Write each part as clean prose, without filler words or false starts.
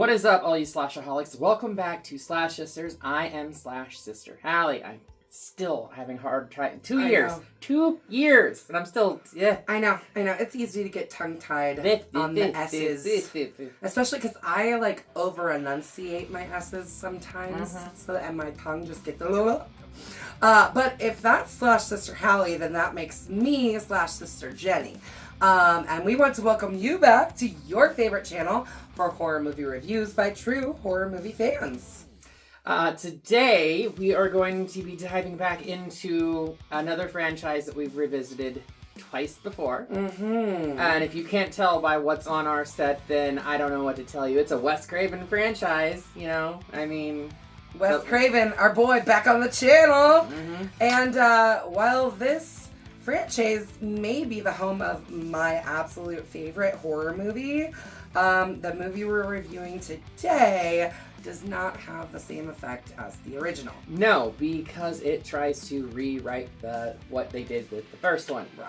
What is up, all you slashaholics? Welcome back to Slash Sisters. I am Slash Sister Hallie. I'm still having hard time. 2 years. 2 years. And I'm still, I know. It's easy to get tongue-tied on the S's. Especially because I, over-enunciate my S's sometimes. And my tongue just gets but if that's Slash Sister Hallie, then that makes me Slash Sister Jenny. And we want to welcome you back to your favorite channel for horror movie reviews by true horror movie fans. Today, we are going to be diving back into another franchise that we've revisited twice before. And if you can't tell by what's on our set, then I don't know what to tell you. It's a Wes Craven franchise, Wes Craven, our boy, back on the channel. And while this franchise may be the home of my absolute favorite horror movie, the movie we're reviewing today does not have the same effect as the original. No, because it tries to rewrite what they did with the first one. Right.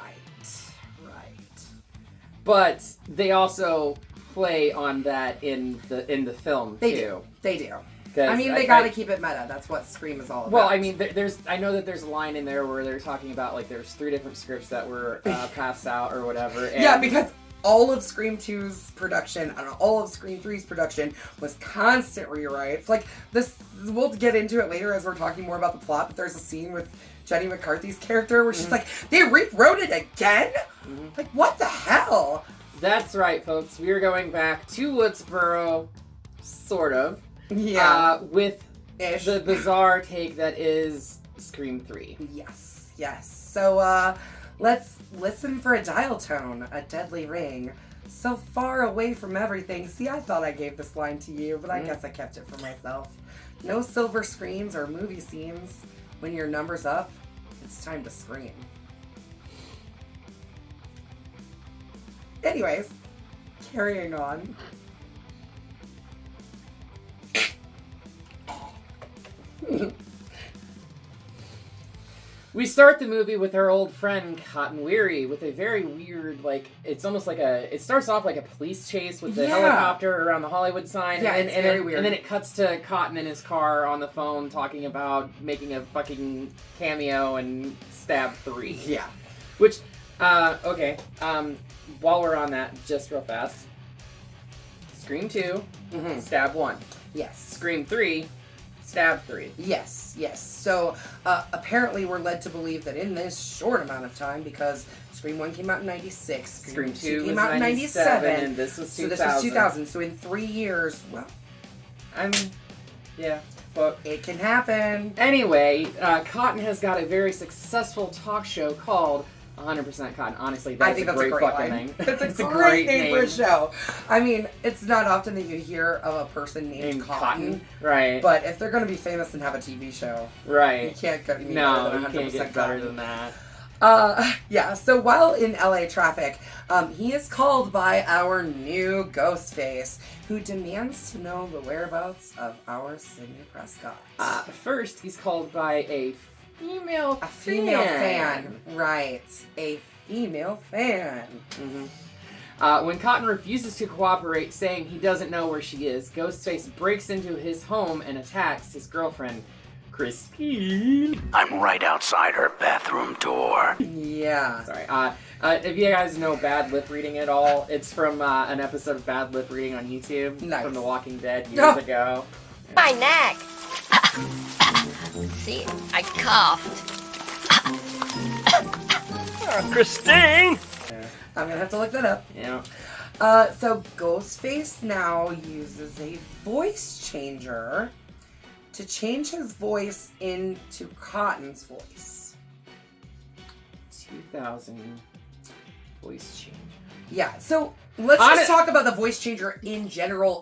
But they also play on that in the film too. They do. They gotta keep it meta. That's what Scream is all about. Well, I know that there's a line in there where they're talking about, there's 3 different scripts that were passed out or whatever. And yeah, because all of Scream 2's production and all of Scream 3's production was constant rewrites. We'll get into it later as we're talking more about the plot, but there's a scene with Jenny McCarthy's character where she's like, they rewrote it again? What the hell? That's right, folks. We are going back to Woodsboro, sort of. Yeah. With the bizarre take that is Scream 3. Yes. So, let's listen for a dial tone, a deadly ring. So far away from everything. See, I thought I gave this line to you, but I guess I kept it for myself. No silver screens or movie scenes. When your number's up, it's time to scream. Anyways, carrying on. We start the movie with our old friend Cotton Weary with a very weird, it's almost it starts off like a police chase with the helicopter around the Hollywood sign. Yeah, it's very weird. And then it cuts to Cotton in his car on the phone talking about making a fucking cameo in Stab 3. Yeah. Which, okay, while we're on that, just real fast. Scream 2, Stab 1. Yes. Scream 3, Stab 3. Yes. So, apparently we're led to believe that in this short amount of time, because Scream 1 came out in 96, Scream 2 came out in 97, and this was 2000. So this was 2000. So in 3 years, well... but... It can happen. Anyway, Cotton has got a very successful talk show called 100% Cotton. Honestly, that's a great fucking name. It's a great name for a show. It's not often that you hear of a person named Cotton. Right. But if they're going to be famous and have a TV show, right, you can't go any better than 100% you can't get better than that. So while in LA traffic, he is called by our new Ghostface, who demands to know the whereabouts of our Sidney Prescott. First, he's called by a female fan. Right. A female fan. When Cotton refuses to cooperate, saying he doesn't know where she is, Ghostface breaks into his home and attacks his girlfriend, Christine. I'm right outside her bathroom door. Yeah. Sorry. If you guys know Bad Lip Reading at all, it's from an episode of Bad Lip Reading on YouTube. Nice. From The Walking Dead years ago. My neck. See, I coughed. Christine! I'm gonna have to look that up. Yeah. So Ghostface now uses a voice changer to change his voice into Cotton's voice. 2000 voice change. Yeah, so let's just talk about the voice changer in general.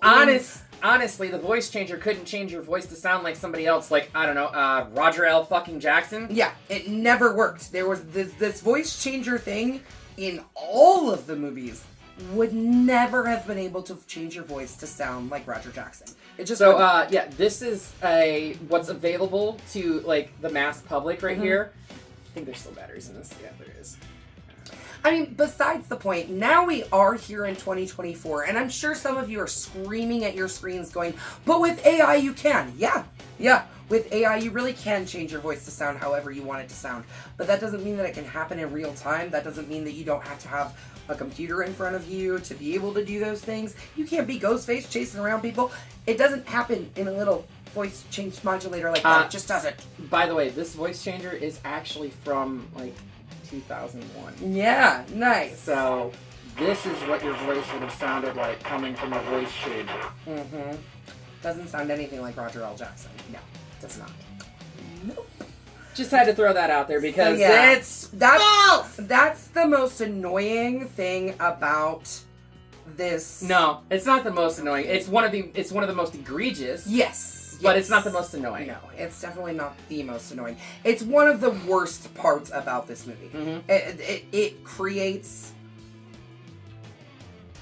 Honestly, the voice changer couldn't change your voice to sound like somebody else, Roger L. fucking Jackson. Yeah, it never worked. There was this voice changer thing in all of the movies. Would never have been able to change your voice to sound like Roger Jackson. It just this is what's available to the mass public right here. I think there's still batteries in this. Yeah, there is. I mean, besides the point, now we are here in 2024, and I'm sure some of you are screaming at your screens going, but with AI you can. Yeah. With AI, you really can change your voice to sound however you want it to sound. But that doesn't mean that it can happen in real time. That doesn't mean that you don't have to have a computer in front of you to be able to do those things. You can't be Ghostface chasing around people. It doesn't happen in a little voice change modulator like that. It just doesn't. By the way, this voice changer is actually from, 2001. Yeah, nice. So, this is what your voice would have sounded like coming from a voice changer. Mm-hmm. Doesn't sound anything like Roger L. Jackson. No. Does not. Nope. Just had to throw that out there because that's the most annoying thing about this. No, it's not the most annoying. It's one of the most egregious. Yes. But it's not the most annoying. No, it's definitely not the most annoying. It's one of the worst parts about this movie. Mm-hmm. It creates.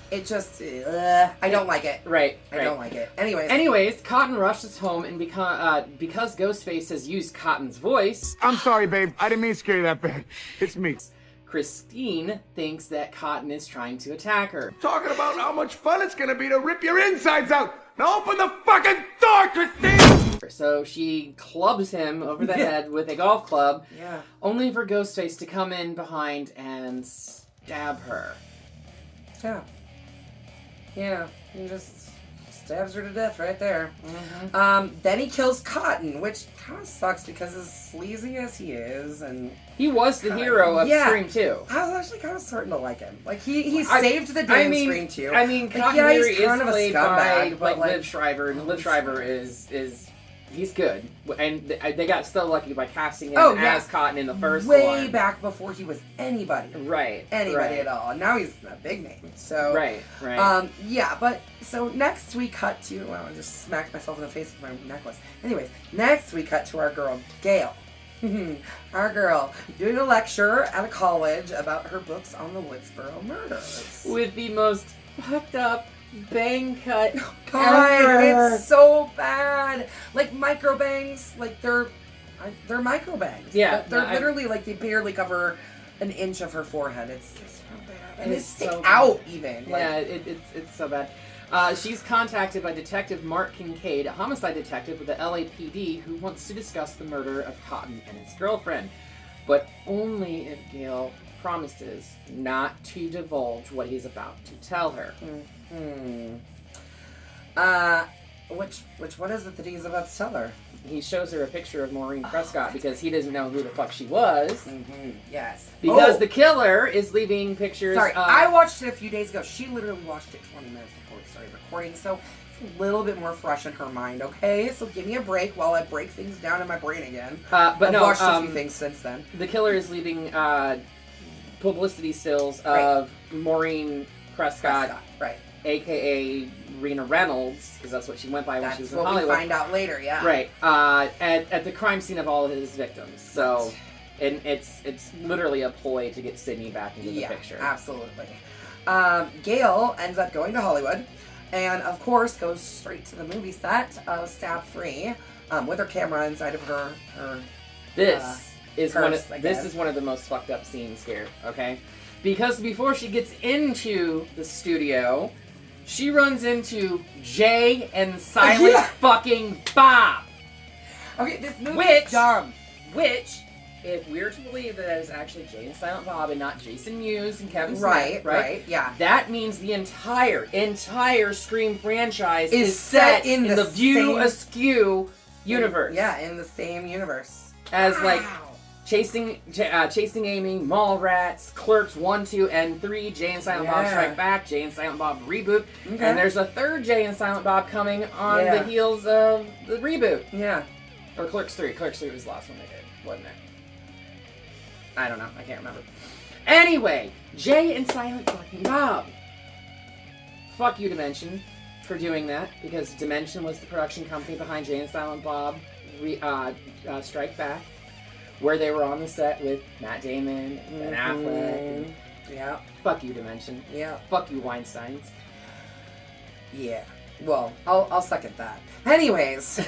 It just, I don't like it. Right. I don't like it. Anyways, Cotton rushes home and because Ghostface has used Cotton's voice. I'm sorry, babe. I didn't mean to scare you that bad. It's me. Christine thinks that Cotton is trying to attack her. Talking about how much fun it's gonna be to rip your insides out. Now open the fucking door, Christine! So she clubs him over the head with a golf club. Yeah. Only for Ghostface to come in behind and stab her. Yeah, he just stabs her to death right there. Mm-hmm. Then he kills Cotton, which kind of sucks because as sleazy as he is, and he was the hero of Scream 2. I was actually kind of starting to like him. Like he saved the day in Scream 2. I mean, Cotton he's is kind of played a scumbag, by Liv Schreiber, and Liv Schreiber is he's good, and they got so lucky by casting him as Cotton in the first one. Way back before he was anybody. Right. Anybody at all. And now he's a big name. So Right. But so next we cut to I just smacked myself in the face with my necklace. Anyways, next we cut to our girl, Gale. Our girl doing a lecture at a college about her books on the Woodsboro murders. With the most fucked up bang cut God, ever. it's so bad. Like micro bangs, like they're micro bangs. Yeah, they're literally like they barely cover an inch of her forehead. It's so bad, and they stick so out even. Yeah, it's so bad. She's contacted by Detective Mark Kincaid, a homicide detective with the LAPD, who wants to discuss the murder of Cotton and his girlfriend, but only if Gale promises not to divulge what he's about to tell her. What is it that he's about to tell her? He shows her a picture of Maureen Prescott because he doesn't know who the fuck she was. Mm-hmm. Yes. Because the killer is leaving pictures. Sorry, I watched it a few days ago. She literally watched it 20 minutes before we started recording, so it's a little bit more fresh in her mind, okay? So give me a break while I break things down in my brain again. I've watched a few things since then. The killer is leaving publicity stills of Maureen Prescott, right? AKA Rena Reynolds, because that's what she went by when she was in Hollywood. That's what we find out later, yeah. Right. At the crime scene of all of his victims. So, and it's literally a ploy to get Sidney back into the picture. Absolutely. Gale ends up going to Hollywood, and of course goes straight to the movie set of Stab 3, with her camera inside of her. This is purse, one of the most fucked up scenes here. Okay, because before she gets into the studio, she runs into Jay and Silent fucking Bob. Okay, this movie is dumb. Which, if we're to believe that is actually Jay and Silent Bob and not Jason Mewes and Kevin Smith, right? Yeah. That means the entire Scream franchise is set in the View Askew universe. Yeah, in the same universe. As like Chasing Amy, Mallrats, Clerks 1, 2, and 3, Jay and Silent Bob Strike Back, Jay and Silent Bob Reboot, and there's a third Jay and Silent Bob coming on the heels of the reboot. Yeah. Or Clerks 3. Clerks 3 was the last one they did, wasn't it? I don't know. I can't remember. Anyway, Jay and Silent fucking Bob. Fuck you, Dimension, for doing that, because Dimension was the production company behind Jay and Silent Bob Strike Back, where they were on the set with Matt Damon and Ben Affleck. Yeah. Fuck you, Dimension. Yeah. Fuck you, Weinsteins. Yeah. Well, I'll second that. Anyways,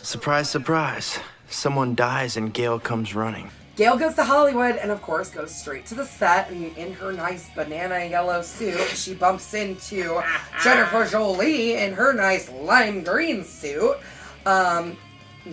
Surprise, surprise. Someone dies and Gale comes running. Gale goes to Hollywood and, of course, goes straight to the set. And in her nice banana yellow suit, she bumps into Jennifer Jolie in her nice lime green suit.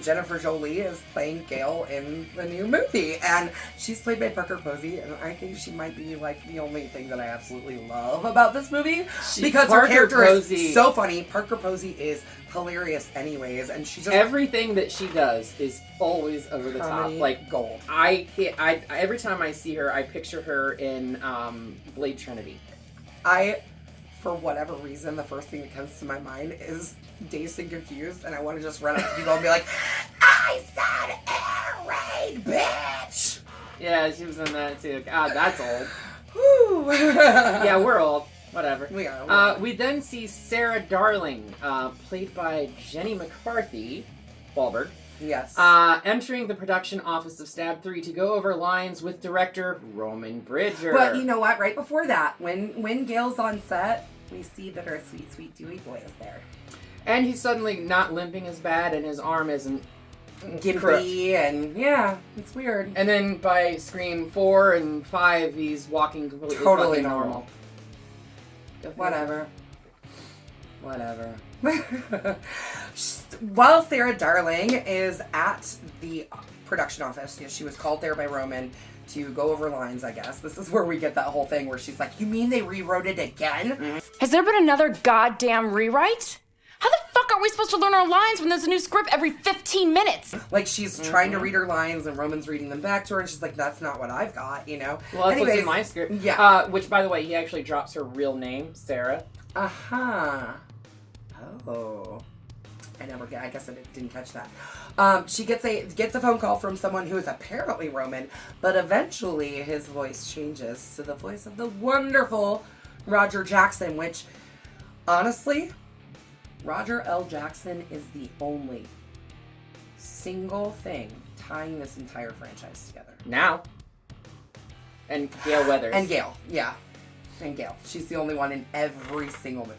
Jennifer Jolie is playing Gale in the new movie, and she's played by Parker Posey, and I think she might be like the only thing that I absolutely love about this movie because her character is so funny. Parker Posey is hilarious anyways, and she just everything that she does is always over the top, like gold. I every time I see her, I picture her in Blade Trinity. For whatever reason, the first thing that comes to my mind is Dazed and Confused, and I want to just run up to people and be like, I said air raid, bitch! Yeah, she was in that too. God, that's old. Whew. Yeah, we're old. Whatever. We are. We then see Sarah Darling, played by Jenny McCarthy, Wahlberg. Yes. Entering the production office of Stab 3 to go over lines with director Roman Bridger. But you know what? Right before that, when Gale's on set, we see that our sweet, sweet Dewey boy is there. And he's suddenly not limping as bad, and his arm isn't gimpy, and yeah, it's weird. And then by Scream 4 and 5, he's walking completely totally normal. Whatever. While Sarah Darling is at the production office, she was called there by Roman to go over lines, I guess. This is where we get that whole thing where she's like, you mean they rewrote it again? Mm-hmm. Has there been another goddamn rewrite? How the fuck are we supposed to learn our lines when there's a new script every 15 minutes? Like, she's trying to read her lines, and Roman's reading them back to her, and she's like, that's not what I've got, you know? Well, that's what's in my script. Yeah. Which, by the way, he actually drops her real name, Sarah. Uh-huh. Oh. I guess I didn't catch that. She gets a phone call from someone who is apparently Roman, but eventually his voice changes to the voice of the wonderful Roger Jackson, which, honestly, Roger L. Jackson is the only single thing tying this entire franchise together. Now. And Gale Weathers. And Gale, yeah. And Gale. She's the only one in every single movie.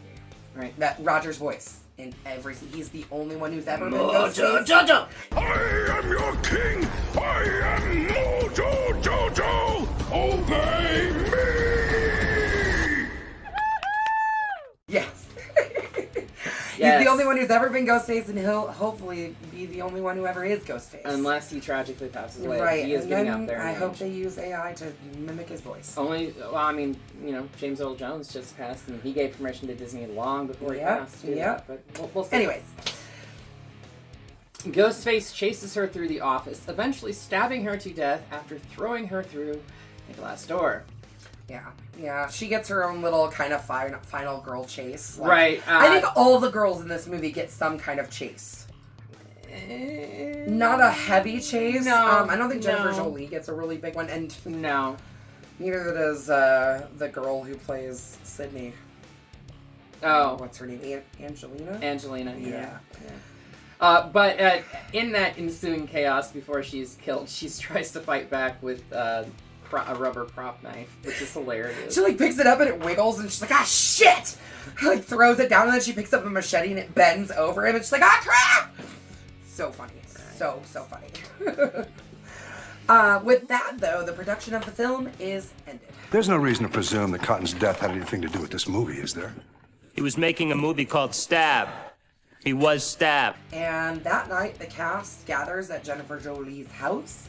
Right. That Roger's voice in every... He's the only one who's ever been Ghostface. I am your king! I am Mojo Jojo! Obey me! Yes. Yes. He's the only one who's ever been Ghostface, and he'll hopefully be the only one who ever is Ghostface. Unless he tragically passes away. Right. He is and getting then up there. I hope they use AI to mimic his voice. James Earl Jones just passed, and he gave permission to Disney long before he passed. Yeah. But we'll see. Anyways. Ghostface chases her through the office, eventually stabbing her to death after throwing her through a glass door. Yeah. She gets her own little kind of final girl chase. Like, right. I think all the girls in this movie get some kind of chase. Not a heavy chase. No. I don't think Jennifer Jolie gets a really big one, and no. Neither does the girl who plays Sidney. Oh. What's her name? Angelina? Angelina, yeah. But in that ensuing chaos, before she's killed, she tries to fight back with a rubber prop knife, which is hilarious. She picks it up and it wiggles, and she's like, ah, shit! Throws it down, and then she picks up a machete and it bends over him, and she's like, ah, crap! So funny. So funny. With that, though, the production of the film is ended. There's no reason to presume that Cotton's death had anything to do with this movie, is there? He was making a movie called Stab. He was stabbed. And that night, the cast gathers at Jennifer Jolie's house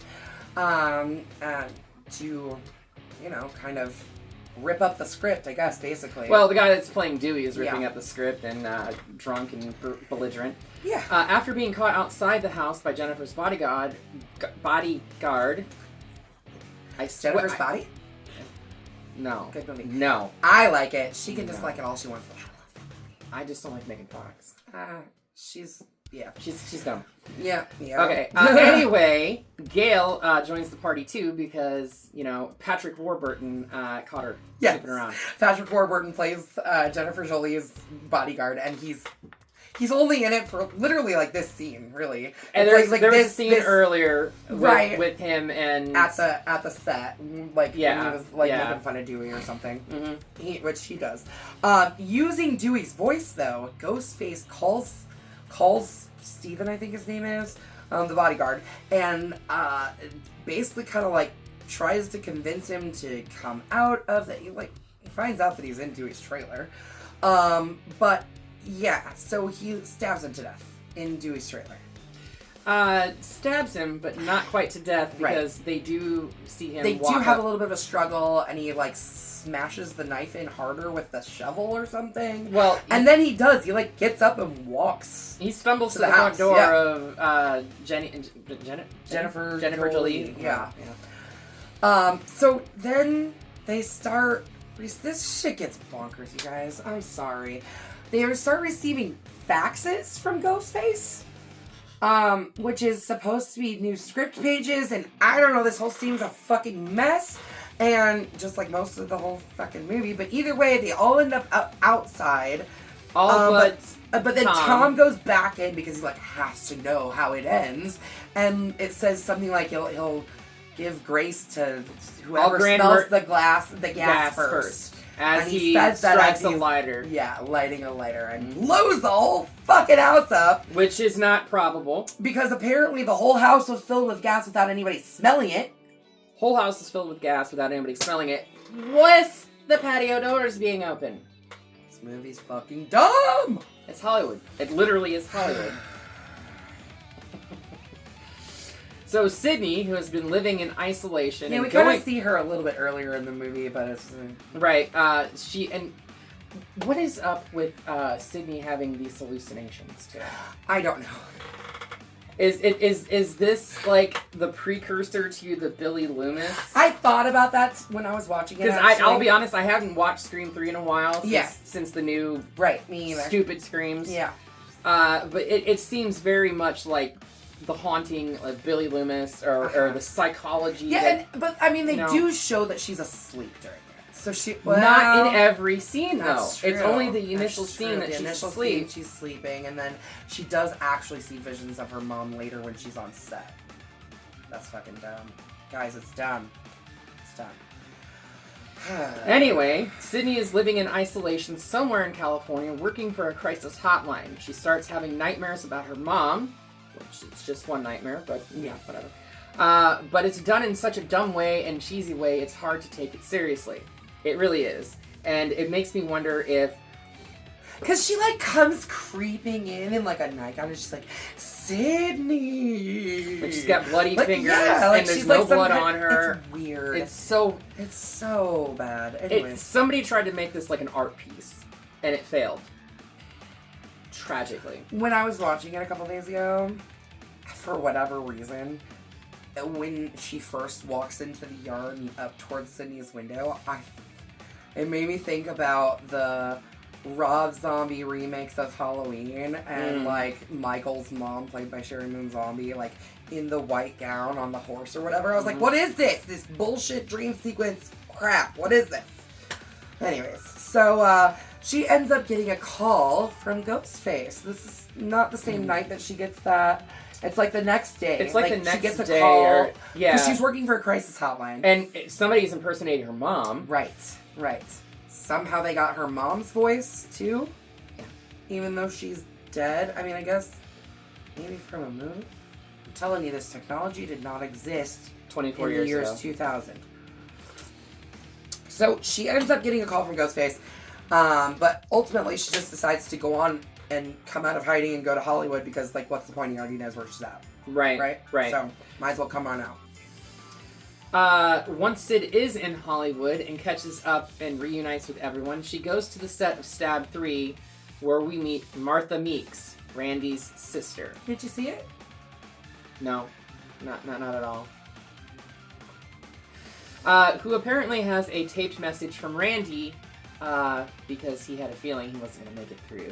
to, kind of rip up the script, I guess, basically. Well, the guy that's playing Dewey is ripping up the script and drunk and belligerent. Yeah. After being caught outside the house by Jennifer's bodyguard. Jennifer's Body? No. Good movie. No. I like it. She can dislike it all she wants. I just don't like Megan Fox. She's dumb. Yeah. Okay. Anyway, Gale joins the party too because Patrick Warburton caught her snooping around. Patrick Warburton plays Jennifer Jolie's bodyguard, and he's only in it for literally this scene, really. And there was a scene earlier with him and at the set, when he was making fun of Dewey or something, which he does. Using Dewey's voice though, Ghostface calls Steven, I think his name is, the bodyguard, and basically kind of like tries to convince him to come out of the, he finds out that he's in Dewey's trailer. But yeah, so he stabs him to death in Dewey's trailer. Stabs him, but not quite to death because they do see him. They do have a little bit of a struggle, and he smashes the knife in harder with the shovel or something. Well, and then he does. He gets up and walks. He stumbles to the house. front door of Jennifer Jolie. Yeah. So then they start. This shit gets bonkers, you guys. I'm sorry. They start receiving faxes from Ghostface. Which is supposed to be new script pages, and I don't know, this whole scene's a fucking mess, and just like most of the whole fucking movie, but either way, they all end up outside. But then Tom goes back in because he has to know how it ends, and it says something like he'll give grace to whoever smells the gas first. As he strikes a lighter. Yeah, lighting a lighter and blows the whole fucking house up. Which is not probable. Because apparently the whole house was filled with gas without anybody smelling it. Whole house is filled with gas without anybody smelling it. With the patio doors being open. This movie's fucking dumb! It's Hollywood. It literally is Hollywood. So Sidney, who has been living in isolation, we kind of see her a little bit earlier in the movie, but it's right. What is up with Sidney having these hallucinations today? I don't know. Is this like the precursor to the Billy Loomis? I thought about that when I was watching it. Because I'll be honest, I haven't watched Scream 3 in a while. Since the new me either. Stupid Screams. Yeah. But it seems very much like the haunting of Billy Loomis or the psychology. Yeah, but I mean, they do show that she's asleep during it. So not in every scene though. True. It's only the initial scene that she's asleep. She's sleeping, and then she does actually see visions of her mom later when she's on set. That's fucking dumb, guys. It's dumb. It's dumb. Anyway, Sidney is living in isolation somewhere in California, working for a crisis hotline. She starts having nightmares about her mom. Which it's just one nightmare, but yeah, whatever. But it's done in such a dumb way and cheesy way, it's hard to take it seriously. It really is. And it makes me wonder if... Because she, comes creeping in a nightgown and she's like, Sidney! Like, she's got bloody fingers and there's no blood on her. It's weird. It's so bad. Anyway. Somebody tried to make this like an art piece, and it failed. Tragically. When I was watching it a couple days ago, for whatever reason, when she first walks into the yard and up towards Sidney's window, it made me think about the Rob Zombie remakes of Halloween and Michael's mom, played by Sherry Moon Zombie, in the white gown on the horse or whatever. I was like, what is this? This bullshit dream sequence crap. What is this? Anyways, so she ends up getting a call from Ghostface. This is not the same night that she gets that. It's the next day. It's the next day. She gets a call. Because she's working for a crisis hotline. And somebody's impersonating her mom. Right. Somehow they got her mom's voice, too. Yeah. Even though she's dead. I mean, I guess maybe from a movie. I'm telling you, this technology did not exist 24 in years the years ago. 2000. So she ends up getting a call from Ghostface. But ultimately, she just decides to go on and come out of hiding and go to Hollywood because, what's the point? He already knows where she's at. Right. So, might as well come on out. Once Sid is in Hollywood and catches up and reunites with everyone, she goes to the set of Stab 3, where we meet Martha Meeks, Randy's sister. Did you see it? No. Not at all. Who apparently has a taped message from Randy, because he had a feeling he wasn't going to make it through.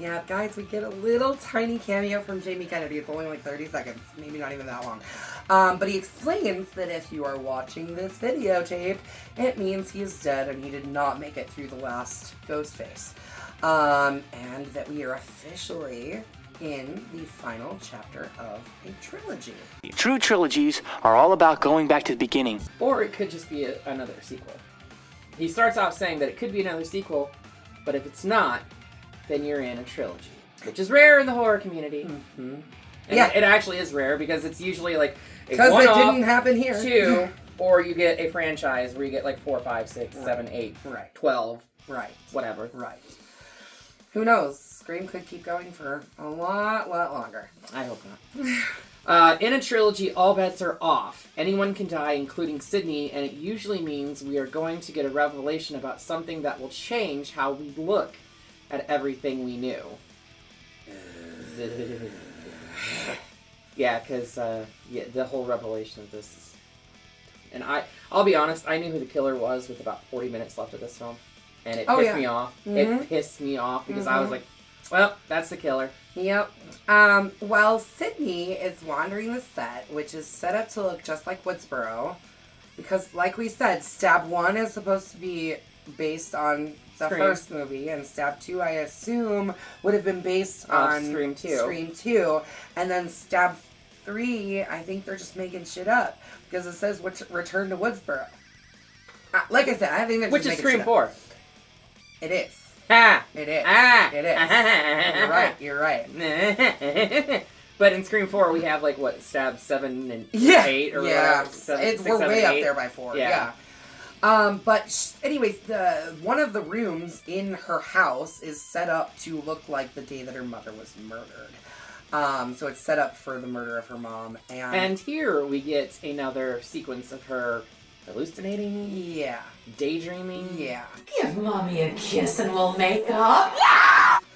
Yeah, guys, we get a little tiny cameo from Jamie Kennedy. It's only 30 seconds, maybe not even that long. But he explains that if you are watching this videotape, it means he is dead and he did not make it through the last Ghostface. And that we are officially in the final chapter of a trilogy. True trilogies are all about going back to the beginning. Or it could just be another sequel. He starts off saying that it could be another sequel, but if it's not, then you're in a trilogy. Which is rare in the horror community. Mm-hmm. And it actually is rare because it's usually like because it didn't happen here. 2, or you get a franchise where you get like 4, 5, 6, 7, 8, 12, whatever. Right. Who knows? Scream could keep going for a lot longer. I hope not. In a trilogy, all bets are off. Anyone can die, including Sidney, and it usually means we are going to get a revelation about something that will change how we look at everything we knew. Yeah, because the whole revelation of this is... And I'll be honest, I knew who the killer was with about 40 minutes left of this film. And it pissed me off. Mm-hmm. It pissed me off because I was like, well, that's the killer. Yep. Well, Sidney is wandering the set, which is set up to look just like Woodsboro. Because, like we said, Stab 1 is supposed to be based on the first movie, and Stab 2, I assume, would have been based on Scream 2. Scream 2. And then Stab 3, I think they're just making shit up. Because it says Return to Woodsboro. Like I said, I think they're just making shit up. Which is Scream 4. It is. Ah! It is. Ah! It is. You're right. But in Scream 4, we have, like, what, Stab 7 and 8? Or whatever, 6, we're 7, way 8. up there by 4. Yeah. But anyways, one of the rooms in her house is set up to look like the day that her mother was murdered. So it's set up for the murder of her mom. And here we get another sequence of her hallucinating. Yeah. Daydreaming. Yeah. Give mommy a kiss and we'll make up.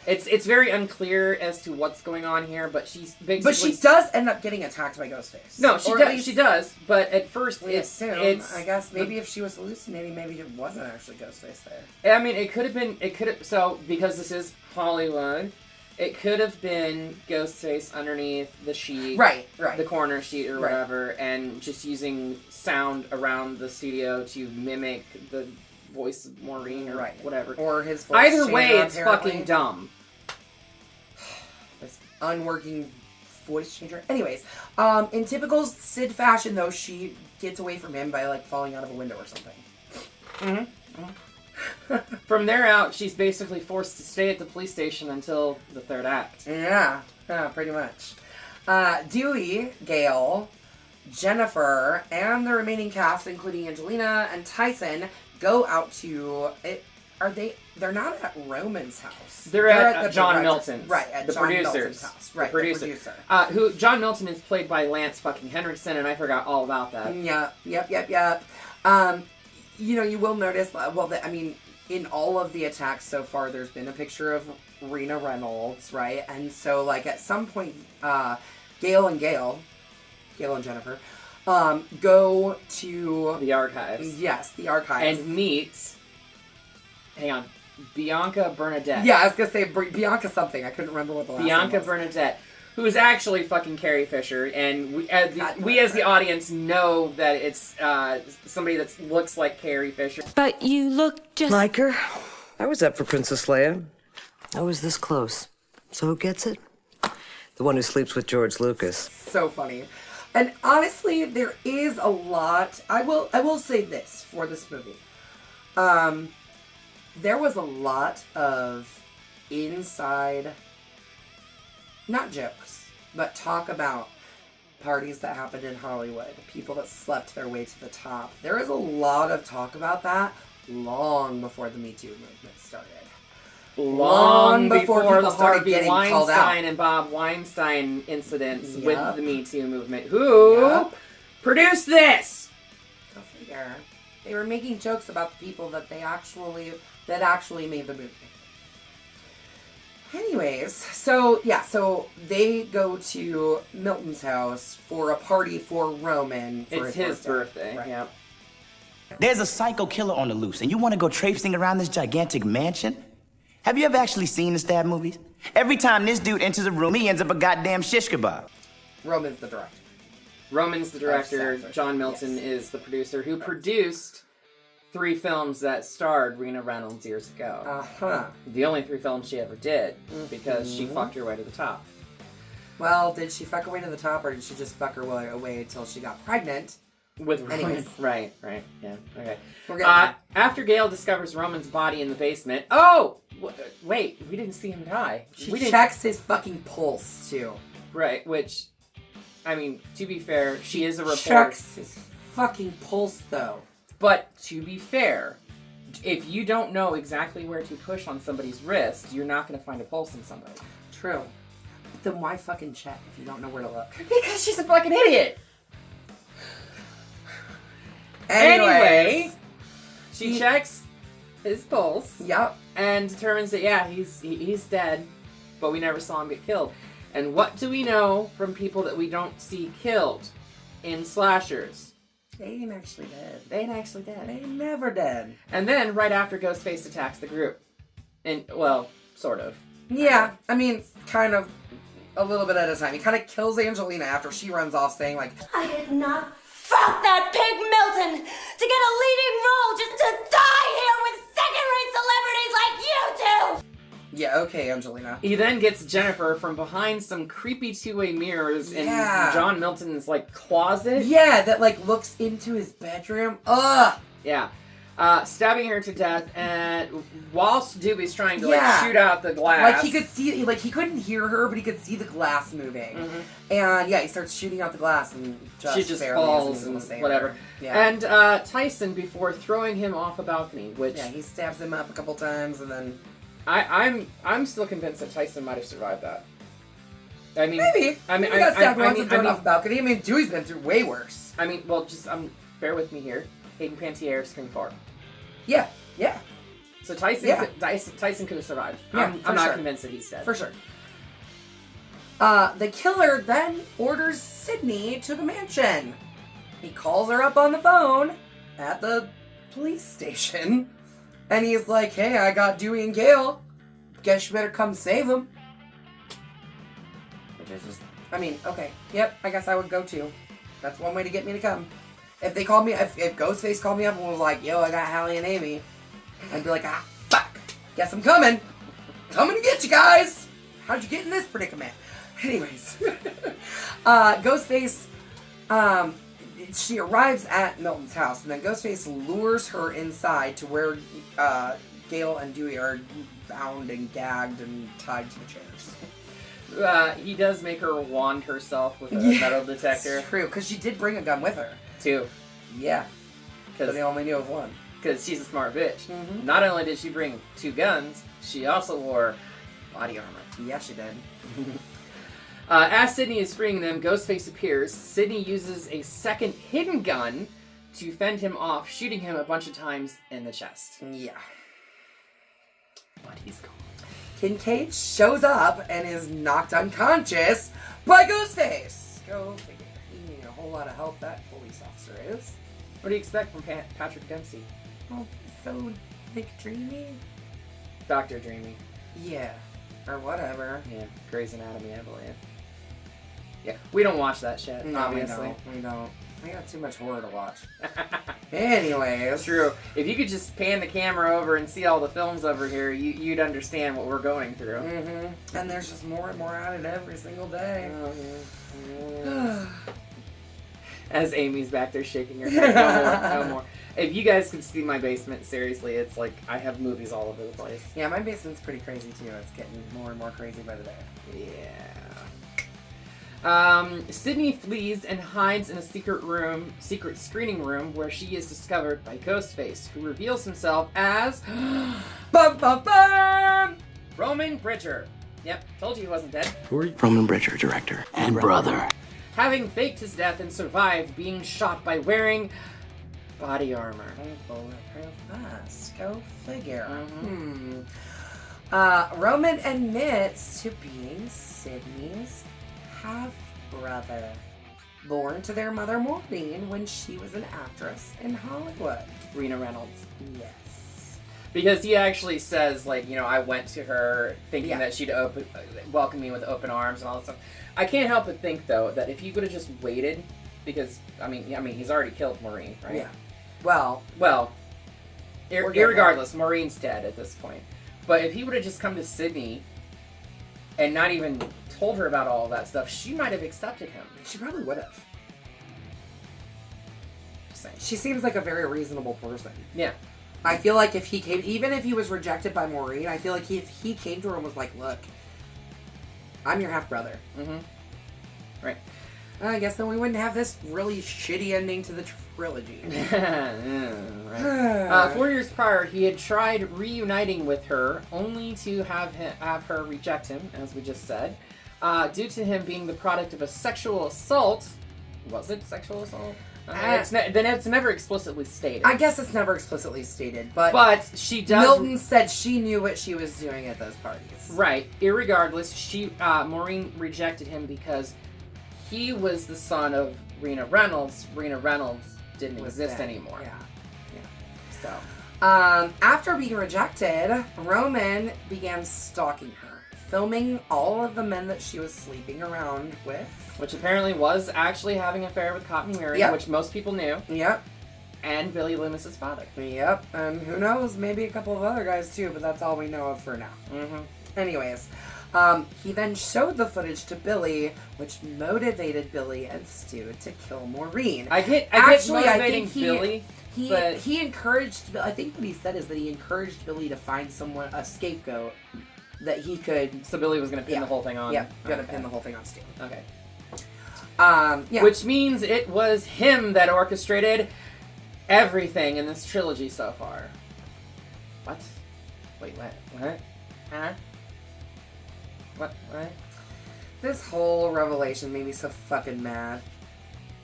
It's very unclear as to what's going on here, but she's basically... But she does end up getting attacked by Ghostface. No, she does, but at first we assume, I guess, maybe if she was hallucinating, maybe it wasn't actually Ghostface there. I mean, it could have been, so, because this is Hollywood, it could have been Ghostface underneath the sheet. Right. The corner sheet or whatever, and just using sound around the studio to mimic the voice of Maureen or whatever. Or his voice. Either way, it's apparently fucking dumb. This unworking voice changer. Anyways, in typical Sid fashion, though, she gets away from him by, like, falling out of a window or something. From there out, she's basically forced to stay at the police station until the third act. Yeah, pretty much. Dewey, Gale, Jennifer, and the remaining cast, including Angelina and Tyson, go out to... They're not at Roman's house. They're at John Milton's. Right, at the John producer's Milton's house. Right, the producer. Who John Milton is played by Lance fucking Henriksen, and I forgot all about that. Yep. You will notice, in all of the attacks so far, there's been a picture of Rena Reynolds, right? And so, like, at some point, Gale and Jennifer, go to... the archives. Yes, the archives. And meet... Hang on. Bianca Bernadette. Yeah, I was going to say Bianca something. I couldn't remember what the last Bianca name was. Bernadette, who is actually fucking Carrie Fisher, and we as the audience know that it's somebody that looks like Carrie Fisher. But you look just... Like her? I was up for Princess Leia. I was this close. So who gets it? The one who sleeps with George Lucas. So funny. And honestly, there is a lot... I will say this for this movie. There was a lot of inside, not jokes, but talk about parties that happened in Hollywood, people that slept their way to the top. There was a lot of talk about that long before the Me Too movement started. Long before people the started getting called out. Weinstein and Bob Weinstein incidents with the Me Too movement. Who produced this? Go figure. They were making jokes about the people that actually made the movie. Anyways, so they go to Milton's house for a party for Roman for his birthday. Right. Yeah. There's a psycho killer on the loose, and you want to go traipsing around this gigantic mansion? Have you ever actually seen the Stab movies? Every time this dude enters a room, he ends up a goddamn shish kebab. Roman's the director. John Milton is the producer who produced 3 films that starred Rena Reynolds years ago. The only 3 films she ever did, because she fucked her way to the top. Well, did she fuck her way to the top, or did she just fuck her way away until she got pregnant? With Anyways. Right, yeah, okay. We're getting after Gale discovers Roman's body in the basement... wait, we didn't see him die. She checks his fucking pulse, too. Right, which, I mean, to be fair, she is a reporter. Checks his fucking pulse, though. But, to be fair, if you don't know exactly where to push on somebody's wrist, you're not going to find a pulse in somebody. True. But then why fucking check if you don't know where to look? Because she's a fucking idiot! Anyways, she checks his pulse. Yep. And determines that, yeah, he's dead, but we never saw him get killed. And what do we know from people that we don't see killed in slashers? They ain't actually dead. They ain't actually dead. They ain't never dead. And then, right after Ghostface attacks the group. And, well, sort of. Yeah, I mean, kind of a little bit at a time. He kind of kills Angelina after she runs off saying, like, I did not fuck that pig Milton to get a leading role just to die here with second-rate celebrities like you two! yeah, okay, Angelina. He then gets Jennifer from behind some creepy two-way mirrors in John Milton's, like, closet. Yeah, that, like, looks into his bedroom. Ugh! Yeah. Stabbing her to death, and whilst Doobie's trying to, like, shoot out the glass. Like, he could see, like, he couldn't hear her, but he could see the glass moving. And, yeah, he starts shooting out the glass, and she just barely falls and whatever. Yeah. And Tyson, before throwing him off a balcony, which... Yeah, he stabs him up a couple times, and then... I'm still convinced that Tyson might have survived that. I mean... Maybe. I mean, he got stabbed once and thrown off a balcony. I mean, Dewey's been through way worse. I mean, well, just, bear with me here. Hayden Panettiere, Scream 4. Yeah, yeah. So Tyson could have survived. Yeah, I'm not convinced that he's dead. For sure. The killer then orders Sidney to the mansion. He calls her up on the phone at the police station. And he's like, hey, I got Dewey and Gale. Guess you better come save them. Which is just, I mean, okay. Yep, I guess I would go too. That's one way to get me to come. If they called me, if Ghostface called me up and was like, yo, I got Hallie and Amy, I'd be like, ah, fuck. Guess I'm coming. Coming to get you guys. How'd you get in this predicament? Anyways. Ghostface, she arrives at Milton's house, and then Ghostface lures her inside to where Gale and Dewey are bound and gagged and tied to the chairs. He does make her wand herself with a metal detector. That's true, because she did bring a gun with her. Two. Yeah. But they only knew of one. Because she's a smart bitch. Not only did she bring 2 guns, she also wore body armor. Yeah, she did. As Sidney is freeing them, Ghostface appears. Sidney uses a second hidden gun to fend him off, shooting him a bunch of times in the chest. Yeah. But he's gone. Kincaid shows up and is knocked unconscious by Ghostface. Go figure. He needed a whole lot of help, that police officer is. What do you expect from Patrick Dempsey? Oh, so, like, dreamy? Dr. Dreamy. Yeah. Or whatever. Yeah, Grey's Anatomy, I believe. Yeah, we don't watch that shit, No, obviously. We don't. I got too much horror to watch. Anyways. True. If you could just pan the camera over and see all the films over here, you'd understand what we're going through. And there's just more and more added every single day. As Amy's back there shaking her head. No more. If you guys could see my basement, seriously, it's like I have movies all over the place. Yeah, my basement's pretty crazy too. It's getting more and more crazy by the day. Yeah. Sidney flees and hides in a secret screening room where she is discovered by Ghostface, who reveals himself as bum, bum, bum! Roman Bridger. Yep, told you he wasn't dead. Who are you? Roman Bridger, director and brother. Having faked his death and survived being shot by wearing body armor. Bulletproof vest. Go figure. Roman admits to being Sidney's half-brother, born to their mother Maureen when she was an actress in Hollywood. Rena Reynolds. Yes. Because he actually says, like, you know, I went to her thinking that she'd welcome me with open arms and all that stuff. I can't help but think, though, that if he would have just waited, because, I mean, he's already killed Maureen, right? Yeah. Well, irregardless, Maureen's dead at this point. But if he would have just come to Sidney and not even told her about all of that stuff, she might have accepted him. She probably would have. She seems like a very reasonable person. Yeah. I feel like if he came, even if he was rejected by Maureen, I feel like if he came to her and was like, look, I'm your half-brother. Right. I guess then we wouldn't have this really shitty ending to the trilogy. 4 years prior, he had tried reuniting with her, only to have her reject him, as we just said, due to him being the product of a sexual assault. Was it sexual assault? It's never explicitly stated. I guess it's never explicitly stated, but she does. Milton said she knew what she was doing at those parties. Right. Irregardless, Maureen rejected him because he was the son of Rena Reynolds. Rena Reynolds didn't exist anymore. Yeah. So, after being rejected, Roman began stalking her, filming all of the men that she was sleeping around with. Which apparently was actually having an affair with Cotton Weary, which most people knew. Yep. And Billy Loomis's father. Yep. And who knows, maybe a couple of other guys too, but that's all we know of for now. Mm-hmm. Anyways, he then showed the footage to Billy, which motivated Billy and Stu to kill Maureen. I get motivating Billy. He encouraged. I think what he said is that he encouraged Billy to find a scapegoat that he could. So Billy was going to pin the whole thing on. Yeah, going to pin the whole thing on Stu. Okay. Yeah. Which means it was him that orchestrated everything in this trilogy so far. What? Wait, what? What? Huh? What? This whole revelation made me so fucking mad.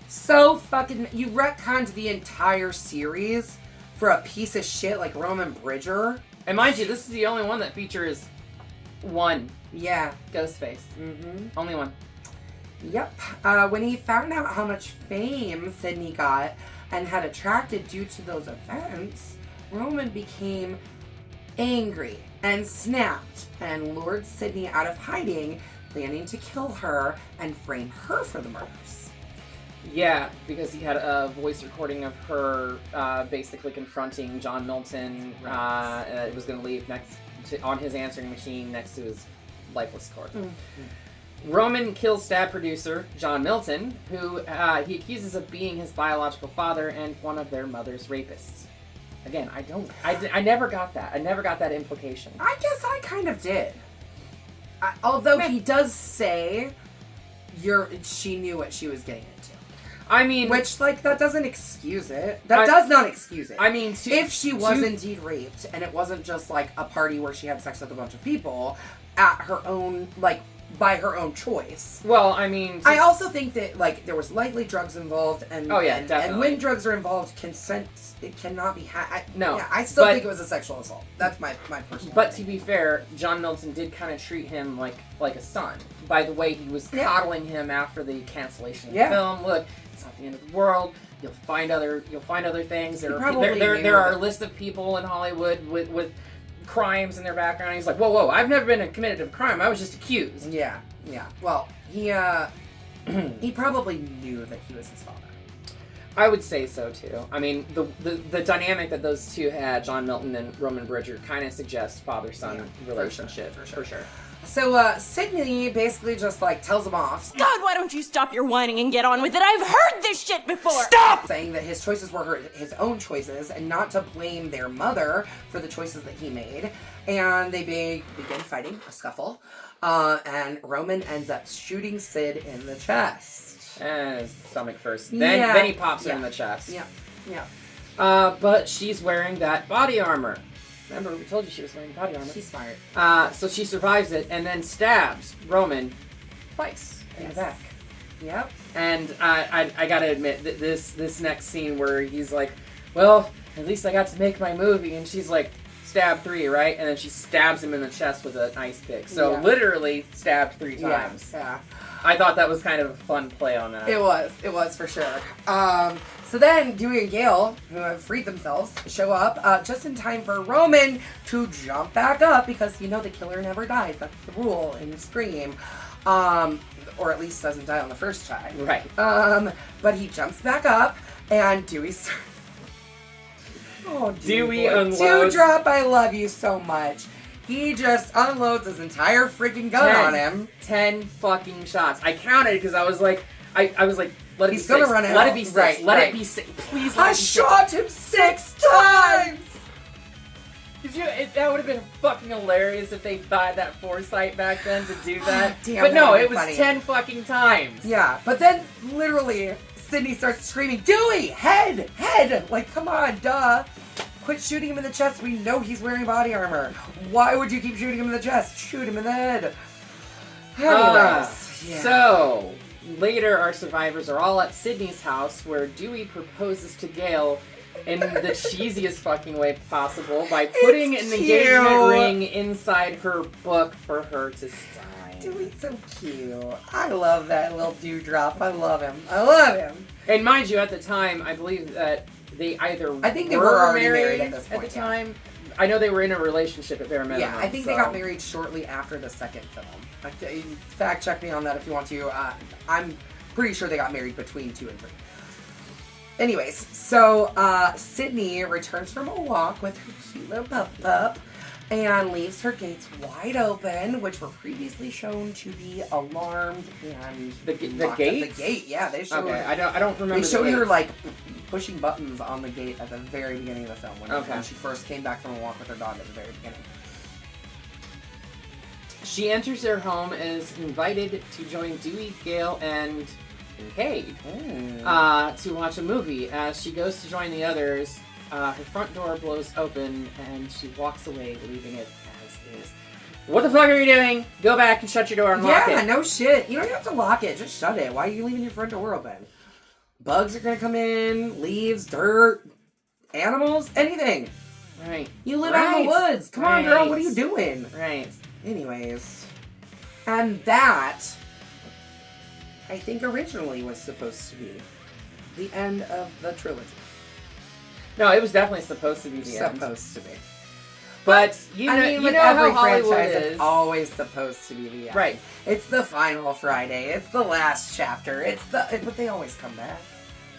You retconned the entire series for a piece of shit like Roman Bridger. And mind you, this is the only one that features one. Yeah. Ghostface. Mm-hmm. Only one. Yep. When he found out how much fame Sidney got and had attracted due to those events, Roman became angry and snapped and lured Sidney out of hiding, planning to kill her and frame her for the murders. Yeah, because he had a voice recording of her basically confronting John Milton. It was going to leave on his answering machine next to his lifeless corpse. Mm-hmm. Roman kills stab producer John Milton, who he accuses of being his biological father and one of their mother's rapists. Again, I never got that. I never got that implication. I guess I kind of did. Although he does say she knew what she was getting into. I mean... Which, that doesn't excuse it. That does not excuse it. I mean... if she was indeed raped, and it wasn't just, a party where she had sex with a bunch of people, at her own, by her own choice. Well, I mean... I also think that, there was likely drugs involved, and... Oh, yeah, definitely. And when drugs are involved, consent, it cannot be had. No. Yeah, I still think it was a sexual assault. That's my personal But to be fair, John Milton did kind of treat him like a son. By the way, he was coddling him after the cancellation of the film. Look, it's not the end of the world. You'll find other things. There are a list of people in Hollywood with crimes in their background. He's like, whoa, I've never been committed a crime. I was just accused. Yeah. Well, he probably knew that he was his father. I would say so too. I mean, the dynamic that those two had, John Milton and Roman Bridger, kind of suggests father-son relationship for sure. So Sidney basically just tells him off. God, why don't you stop your whining and get on with it? I've heard this shit before. Stop! Saying that his choices were his own choices and not to blame their mother for the choices that he made. And they begin fighting, a scuffle. And Roman ends up shooting Sid in the chest. Stomach first. Then he pops her in the chest. Yeah. But she's wearing that body armor. Remember, we told you she was wearing body armor. She's smart. So she survives it and then stabs Roman twice in the back. Yep. And I gotta admit, this next scene where he's like, well, at least I got to make my movie. And she's like, stab 3, right? And then she stabs him in the chest with an ice pick. So literally stabbed 3 times. Yeah. I thought that was kind of a fun play on that. It was for sure. So then Dewey and Gale, who have freed themselves, show up just in time for Roman to jump back up because the killer never dies. That's the rule in Scream. Or at least doesn't die on the first try. Right. But he jumps back up and Dewey's... Dewey unloads... Dewdrop, I love you so much. He just unloads his entire freaking gun on him. 10 fucking shots. I counted because I was like, let it be 6. Gonna run out. Let it be 6. Right, let it be 6. Please let it be 6. I shot him 6 times! That would have been fucking hilarious if they had that foresight back then to do that. Damn, but no, that it was funny. 10 fucking times. Yeah, but then literally Sidney starts screaming, Dewey, head! Like, come on, duh. Quit shooting him in the chest. We know he's wearing body armor. Why would you keep shooting him in the chest? Shoot him in the head. Anyways. So, later our survivors are all at Sidney's house where Dewey proposes to Gale in the cheesiest fucking way possible by putting an engagement ring inside her book for her to sign. Dewey's so cute. I love that little dewdrop. I love him. And mind you, at the time, I believe that they either I think they were already married at this at point. the time. I know they were in a relationship at bare minimum. Yeah, I think they got married shortly after the second film. Fact check me on that if you want to. I'm pretty sure they got married between 2 and 3. Anyways, so Sidney returns from a walk with her cute little pup and leaves her gates wide open, which were previously shown to be alarmed and the gate. The gate, yeah, they showed. Okay, I don't remember. They showed her like pushing buttons on the gate at the very beginning of the film when she first came back from a walk with her dog at the very beginning. She enters their home and is invited to join Dewey, Gale, and Cade to watch a movie. As she goes to join the others, her front door blows open and she walks away, leaving it as is. What the fuck are you doing? Go back and shut your door and lock it. Yeah, no shit. You don't have to lock it. Just shut it. Why are you leaving your front door open? Bugs are gonna come in, leaves, dirt, animals, anything. Right. You live out in the woods. Come on, girl. What are you doing? Right. Anyways. And that, I think originally was supposed to be the end of the trilogy. No, it was definitely supposed to be the end. Supposed to be. But you know every how Hollywood franchise, is. It's always supposed to be the end. Right. It's the final Friday. It's the last chapter. But they always come back.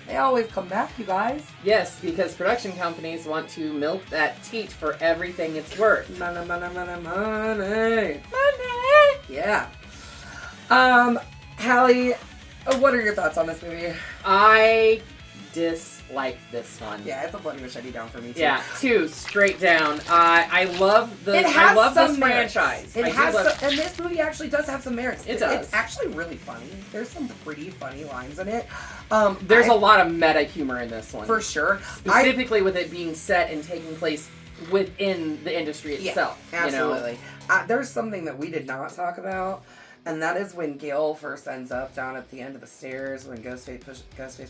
They always come back, you guys. Yes, because production companies want to milk that teat for everything it's worth. Money. Yeah. Hallie, what are your thoughts on this movie? I dislike this one. Yeah, it's a bloody machete down for me too. Yeah, 2 straight down. I love this franchise. And this movie actually does have some merits. It does. It's actually really funny. There's some pretty funny lines in it. There's a lot of meta humor in this one. For sure. Specifically with it being set and taking place within the industry itself. Yeah, absolutely. You know? There's something that we did not talk about, and that is when Gale first ends up down at the end of the stairs, when Ghostface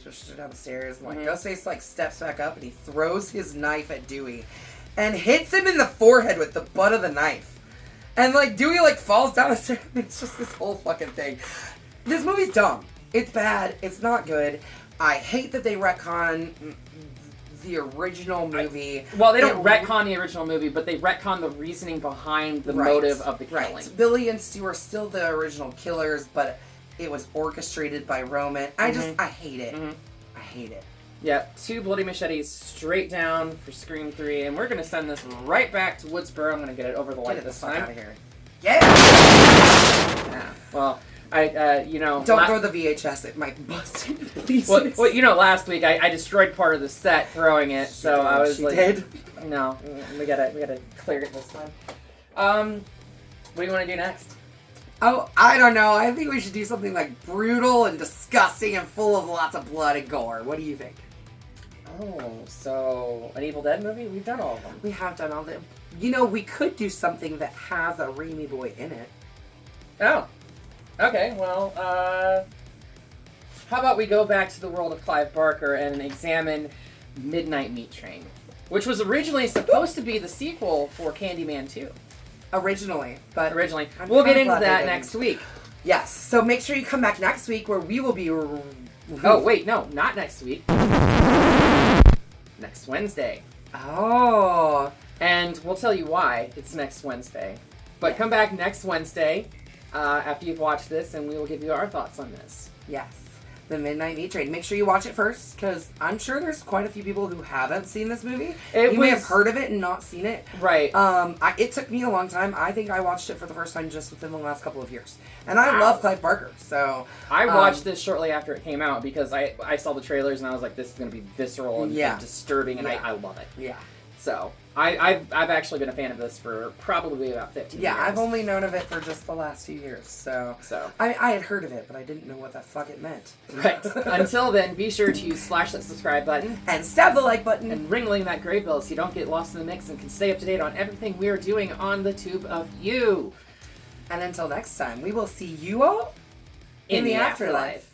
pushes her down the stairs, and Ghostface steps back up and he throws his knife at Dewey and hits him in the forehead with the butt of the knife. And Dewey falls down the stairs. It's just this whole fucking thing. This movie's dumb. It's bad. It's not good. I hate that they retcon the original movie. Well, they don't retcon the original movie, but they retcon the reasoning behind the motive of the killing. Right. Billy and Stu are still the original killers, but it was orchestrated by Roman. I hate it. I hate it. Yep, 2 bloody machetes straight down for Scream 3, and we're going to send this right back to Woodsboro. I'm going to get it over the light this time. Get it the fuck out of here. Yeah! Well, Don't throw the VHS, it might bust into pieces. Well, last week I destroyed part of the set throwing it, so I was did? No, we gotta clear it this time. What do you want to do next? Oh, I don't know. I think we should do something brutal and disgusting and full of lots of blood and gore. What do you think? Oh, so an Evil Dead movie? We've done all of them. We have done all of them. We could do something that has a Raimi boy in it. Oh. Okay, well, how about we go back to the world of Clive Barker and examine Midnight Meat Train, which was originally supposed to be the sequel for Candyman 2. Originally. We'll get into that next week. Yes, so make sure you come back next week where we will be... Oh, wait, no, not next week. Next Wednesday. Oh. And we'll tell you why it's next Wednesday. But come back next Wednesday after you've watched this, and we will give you our thoughts on this. Yes. The Midnight Meat Train. Make sure you watch it first, because I'm sure there's quite a few people who haven't seen this movie. You may have heard of it and not seen it. Right. It took me a long time. I think I watched it for the first time just within the last couple of years. And I love Clive Barker, so... I watched this shortly after it came out, because I saw the trailers, and I was like, this is going to be visceral and disturbing, and I love it. Yeah. So I've actually been a fan of this for probably about 15 years. Yeah, I've only known of it for just the last few years. So I had heard of it, but I didn't know what the fuck it meant. Right. Until then, be sure to slash that subscribe button. And stab the like button. And ring that gray bell so you don't get lost in the mix and can stay up to date on everything we are doing on the Tube of You. And until next time, we will see you all in the afterlife.